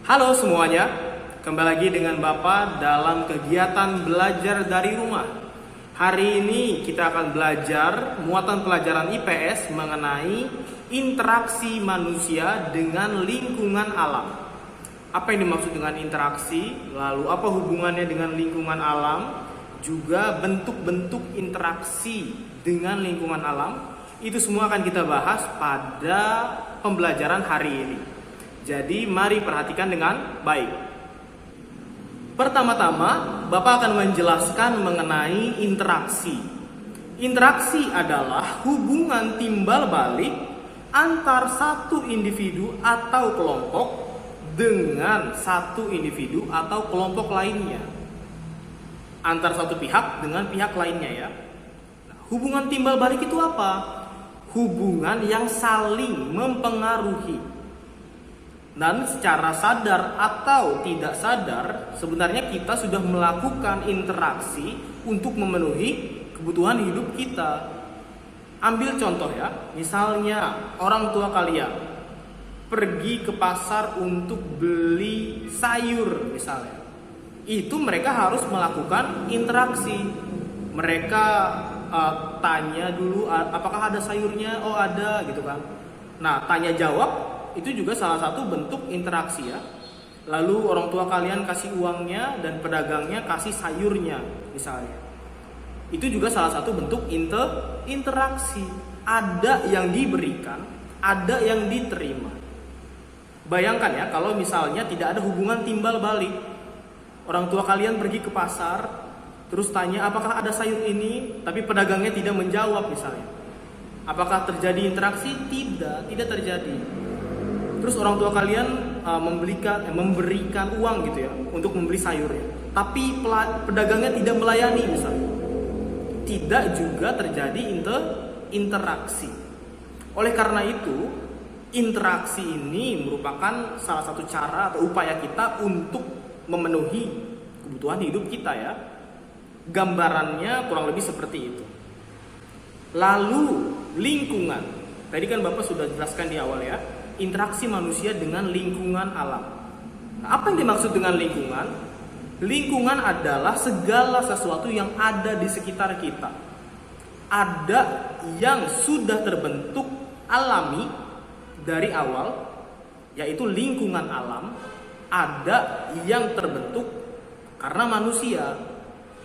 Halo semuanya, kembali lagi dengan Bapak dalam kegiatan belajar dari rumah. Hari ini kita akan belajar muatan pelajaran IPS mengenai interaksi manusia dengan lingkungan alam. Apa yang dimaksud dengan interaksi, lalu apa hubungannya dengan lingkungan alam, juga bentuk-bentuk interaksi dengan lingkungan alam. Itu semua akan kita bahas pada pembelajaran hari ini. Jadi mari perhatikan dengan baik. Pertama-tama, Bapak akan menjelaskan mengenai interaksi. Interaksi adalah hubungan timbal balik antar satu individu atau kelompok dengan satu individu atau kelompok lainnya. Antar satu pihak dengan pihak lainnya ya. Hubungan timbal balik itu apa? Hubungan yang saling mempengaruhi. Dan secara sadar atau tidak sadar, sebenarnya kita sudah melakukan interaksi untuk memenuhi kebutuhan hidup kita. Ambil contoh ya, misalnya orang tua kalian pergi ke pasar untuk beli sayur misalnya. Itu mereka harus melakukan interaksi. Mereka tanya dulu apakah ada sayurnya, oh ada gitu kan. Nah tanya jawab itu juga salah satu bentuk interaksi ya. Lalu orang tua kalian kasih uangnya dan pedagangnya kasih sayurnya misalnya. Itu juga salah satu bentuk interaksi. Ada yang diberikan, ada yang diterima. Bayangkan ya kalau misalnya tidak ada hubungan timbal balik. Orang tua kalian pergi ke pasar, terus tanya apakah ada sayur ini, tapi pedagangnya tidak menjawab misalnya. Apakah terjadi interaksi? Tidak terjadi. Terus orang tua kalian memberikan uang gitu ya untuk membeli sayurnya, tapi pedagangnya tidak melayani misalnya. Tidak juga terjadi interaksi. Oleh karena itu, interaksi ini merupakan salah satu cara atau upaya kita untuk memenuhi kebutuhan hidup kita ya. Gambarannya kurang lebih seperti itu. Lalu lingkungan. Tadi kan Bapak sudah jelaskan di awal ya, interaksi manusia dengan lingkungan alam. Nah, apa yang dimaksud dengan lingkungan? Lingkungan adalah segala sesuatu yang ada di sekitar kita. Ada yang sudah terbentuk alami dari awal, yaitu lingkungan alam. Ada yang terbentuk karena manusia.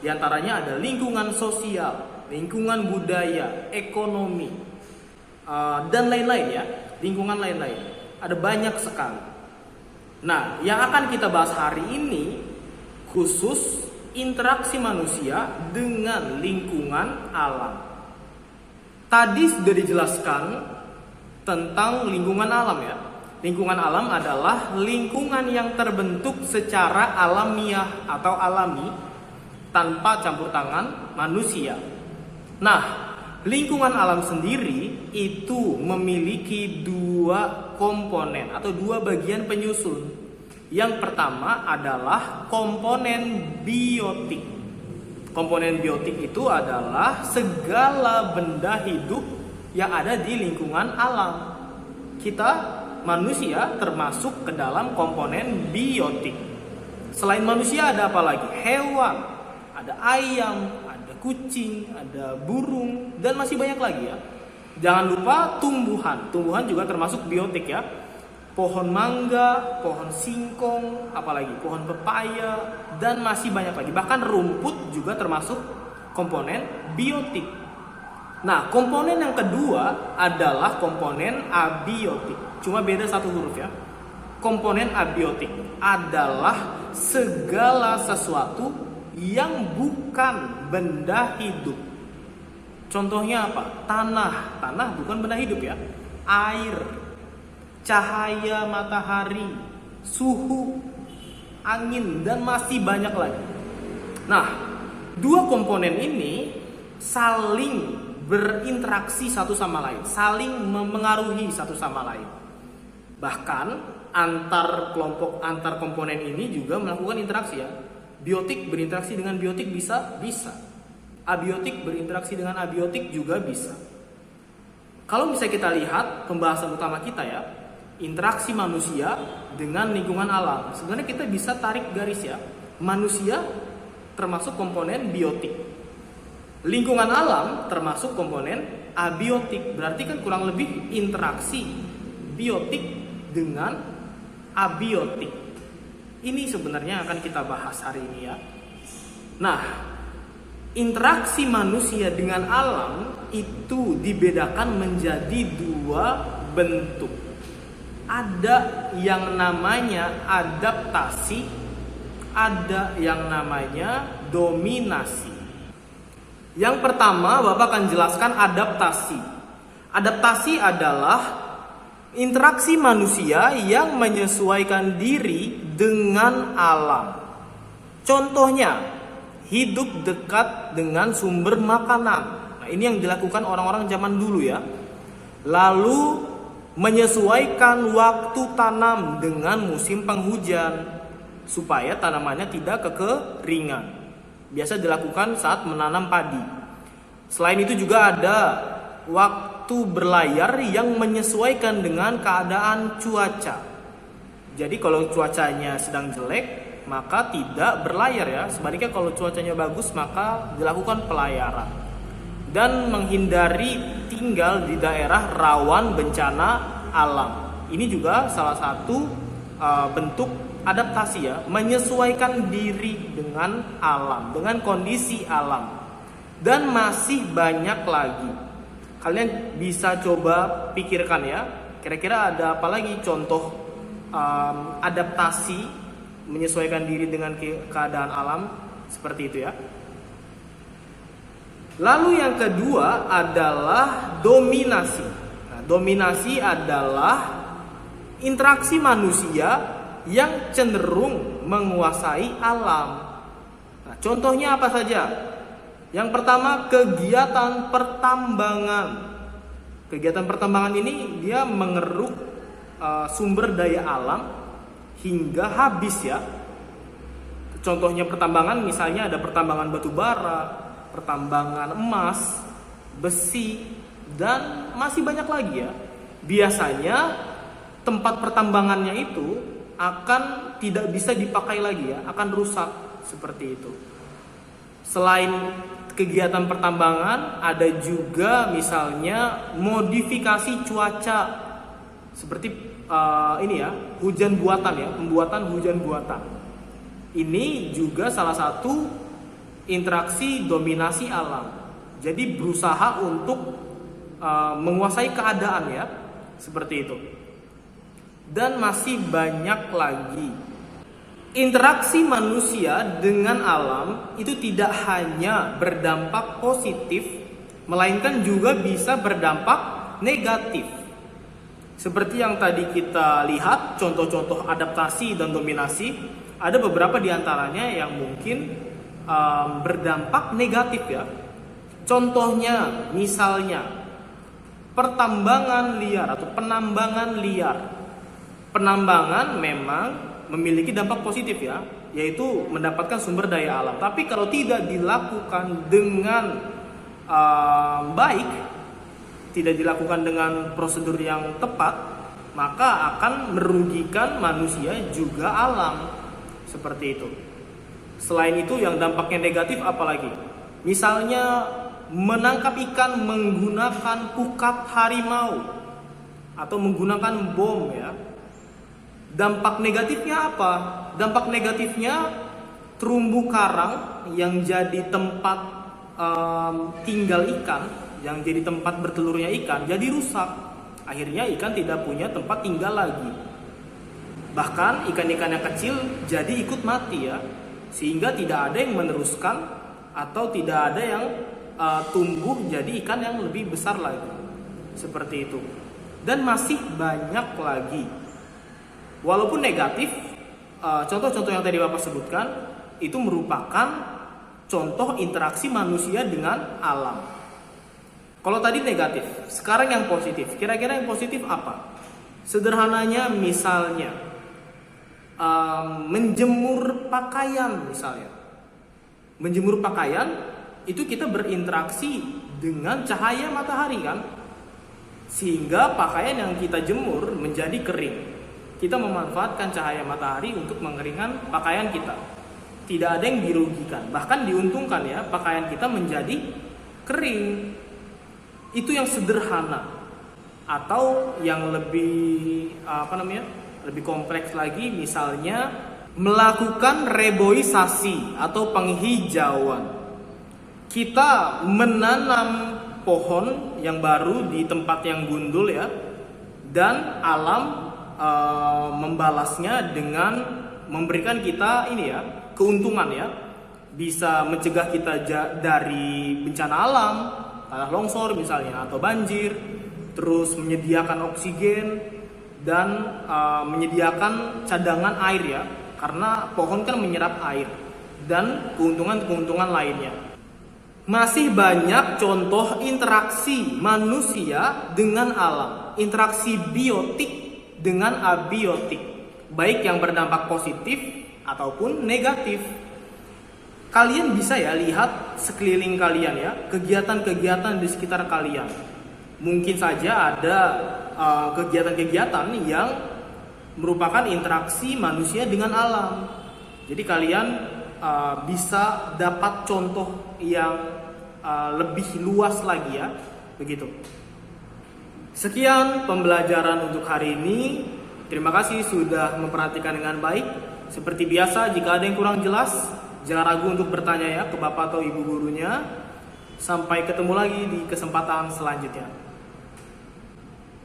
Di antaranya ada lingkungan sosial, lingkungan budaya, ekonomi, dan lain-lain ya. Lingkungan lain-lain. Ada banyak sekali. Nah, yang akan kita bahas hari ini khusus interaksi manusia dengan lingkungan alam. Tadi sudah dijelaskan tentang lingkungan alam ya. Lingkungan alam adalah lingkungan yang terbentuk secara alamiah atau alami tanpa campur tangan manusia. Nah, lingkungan alam sendiri itu memiliki dua komponen atau dua bagian penyusun. Yang pertama adalah komponen biotik. Komponen biotik itu adalah segala benda hidup yang ada di lingkungan alam. Kita manusia termasuk ke dalam komponen biotik. Selain manusia ada apa lagi? Hewan, ada ayam, ada kucing, ada burung, dan masih banyak lagi ya. Jangan lupa tumbuhan. Tumbuhan juga termasuk biotik ya. Pohon mangga, pohon singkong, apalagi pohon pepaya, dan masih banyak lagi. Bahkan rumput juga termasuk komponen biotik. Nah, komponen yang kedua adalah komponen abiotik. Cuma beda satu huruf ya. Komponen abiotik adalah segala sesuatu yang bukan benda hidup. Contohnya apa? Tanah. Tanah bukan benda hidup ya. Air, cahaya matahari, suhu, angin, dan masih banyak lagi. Nah, dua komponen ini saling berinteraksi satu sama lain, saling memengaruhi satu sama lain. Bahkan antar kelompok, antar komponen ini juga melakukan interaksi ya. Biotik berinteraksi dengan biotik bisa. Abiotik berinteraksi dengan abiotik juga bisa. Kalau misalnya kita lihat pembahasan utama kita ya, interaksi manusia dengan lingkungan alam. Sebenarnya kita bisa tarik garis ya. Manusia termasuk komponen biotik. Lingkungan alam termasuk komponen abiotik. Berarti kan kurang lebih interaksi biotik dengan abiotik. Ini sebenarnya akan kita bahas hari ini ya. Nah, interaksi manusia dengan alam itu dibedakan menjadi dua bentuk. Ada yang namanya adaptasi, ada yang namanya dominasi. Yang pertama, Bapak akan jelaskan adaptasi. Adaptasi adalah interaksi manusia yang menyesuaikan diri dengan alam. Contohnya, hidup dekat dengan sumber makanan. Nah, ini yang dilakukan orang-orang zaman dulu ya. Lalu menyesuaikan waktu tanam dengan musim penghujan supaya tanamannya tidak kekeringan. Biasa dilakukan saat menanam padi. Selain itu juga ada waktu berlayar yang menyesuaikan dengan keadaan cuaca. Jadi kalau cuacanya sedang jelek, maka tidak berlayar ya. Sebaliknya kalau cuacanya bagus, maka dilakukan pelayaran. Dan menghindari tinggal di daerah rawan bencana alam. Ini juga salah satu bentuk adaptasi ya, menyesuaikan diri dengan alam, dengan kondisi alam. Dan masih banyak lagi. Kalian bisa coba pikirkan ya, kira-kira ada apa lagi contoh adaptasi menyesuaikan diri dengan keadaan alam seperti itu ya. Lalu yang kedua adalah dominasi. Nah, dominasi adalah interaksi manusia yang cenderung menguasai alam. Nah, contohnya apa saja? Yang pertama, kegiatan pertambangan. Kegiatan pertambangan ini dia mengeruk sumber daya alam hingga habis ya. Contohnya pertambangan misalnya ada pertambangan batu bara, pertambangan emas, besi, dan masih banyak lagi ya. Biasanya tempat pertambangannya itu akan tidak bisa dipakai lagi ya, akan rusak seperti itu. Selain kegiatan pertambangan, ada juga misalnya modifikasi cuaca seperti ini ya, hujan buatan ya, pembuatan hujan buatan. Ini juga salah satu interaksi dominasi alam. Jadi berusaha untuk menguasai keadaan ya, seperti itu. Dan masih banyak lagi. Interaksi manusia dengan alam itu tidak hanya berdampak positif, melainkan juga bisa berdampak negatif. Seperti yang tadi kita lihat, contoh-contoh adaptasi dan dominasi, ada beberapa diantaranya yang mungkin berdampak negatif ya. Contohnya misalnya pertambangan liar atau penambangan liar. Penambangan memang memiliki dampak positif ya, yaitu mendapatkan sumber daya alam. Tapi kalau tidak dilakukan dengan baik, tidak dilakukan dengan prosedur yang tepat, maka akan merugikan manusia juga alam. Seperti itu. Selain itu yang dampaknya negatif apalagi? Misalnya menangkap ikan menggunakan pukat harimau atau menggunakan bom ya. Dampak negatifnya apa? Dampak negatifnya terumbu karang yang jadi tempat tinggal ikan, yang jadi tempat bertelurnya ikan, jadi rusak. Akhirnya ikan tidak punya tempat tinggal lagi. Bahkan ikan-ikan yang kecil jadi ikut mati ya, sehingga tidak ada yang meneruskan atau tidak ada yang tumbuh jadi ikan yang lebih besar lagi. Seperti itu. Dan masih banyak lagi. Walaupun negatif, contoh-contoh yang tadi Bapak sebutkan itu merupakan contoh interaksi manusia dengan alam. Kalau tadi negatif, sekarang yang positif. Kira-kira yang positif apa? Sederhananya misalnya menjemur pakaian misalnya. Menjemur pakaian itu kita berinteraksi dengan cahaya matahari kan. sehingga pakaian yang kita jemur menjadi kering. Kita memanfaatkan cahaya matahari untuk mengeringkan pakaian kita. Tidak ada yang dirugikan, bahkan diuntungkan ya, pakaian kita menjadi kering. Itu yang sederhana. Atau yang lebih lebih kompleks lagi, misalnya melakukan reboisasi atau penghijauan. Kita menanam pohon yang baru di tempat yang gundul ya, dan alam membalasnya dengan memberikan kita keuntungan ya, bisa mencegah kita dari bencana alam, tanah longsor misalnya atau banjir, terus menyediakan oksigen dan menyediakan cadangan air ya, karena pohon kan menyerap air, dan keuntungan-keuntungan lainnya. Masih banyak contoh interaksi manusia dengan alam, interaksi biotik dengan abiotik, baik yang berdampak positif ataupun negatif. Kalian bisa ya lihat sekeliling kalian ya, kegiatan-kegiatan di sekitar kalian. Mungkin saja ada kegiatan-kegiatan yang merupakan interaksi manusia dengan alam. Jadi kalian bisa dapat contoh yang lebih luas lagi ya, begitu. Sekian pembelajaran untuk hari ini. Terima kasih sudah memperhatikan dengan baik. Seperti biasa, jika ada yang kurang jelas, jangan ragu untuk bertanya ya ke bapak atau ibu gurunya. Sampai ketemu lagi di kesempatan selanjutnya.